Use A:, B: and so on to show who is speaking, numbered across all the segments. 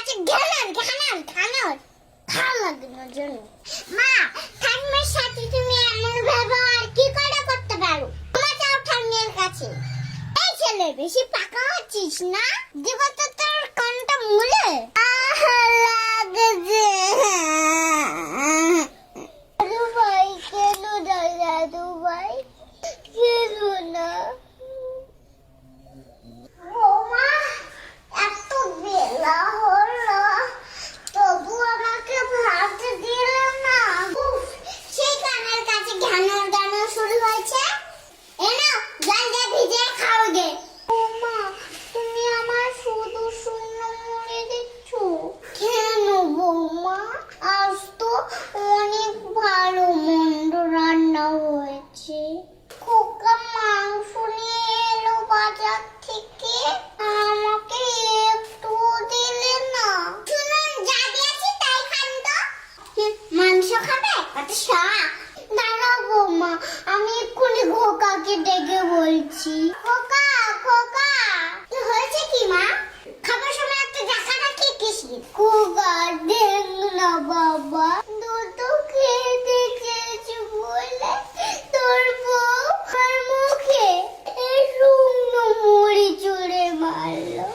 A: কাছে ঘ্যানর ভালো লাগে না জানো। মা, ঠাম্মির সাথে তুমি এমন ব্যবহার কি করে করতে পারো? তোমার যাও ঠাম্মির কাছে। এই ছেলে, বেশি পাকা হচ্ছিস না? দেব তো তোর কানটা মুলে। লাগছে। দাদু ভাই, কেন দাদু ভাই, কেন না? বৌমা, এত বেলা হলো, তবু আমাকে ভাত দিলে না। উফ, সেই কানের কাছে ঘ্যানর শুরু হয়েছে। এ নাও, জল দিয়ে ভিজিয়ে খাও গে। বৌমা, তুমি আমার শুধু শূন্য মুড়ি দিচ্ছ কেন? বৌমা, আজ তো অনেক ভালো মন্দ রান্না হয়েছে। খোকা মাংস নিয়ে এলো বাজার থেকে, আমাকে একটু দিলে না। শুনুন, যা দিয়েছি তাই খান তো। মাংস খাবে? কত শখ। দাঁড়াও বৌমা, আমি এক্ষুনি খোকাকে ডেকে বলছি। খোকা, খোকা, কি হয়েছে কি মা? খাবার সময় একটা দেখা রাখি কিসি। খোকা, দেখ না বাবা, দুধ খেতে চেয়েছি বলে তোর বউ আর মুখে এই শুকনো মুড়ি চুড়ে মারলো।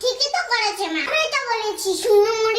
A: ঠিকই তো করেছে মা, আমি তো বলেছি শুকনো মুড়ি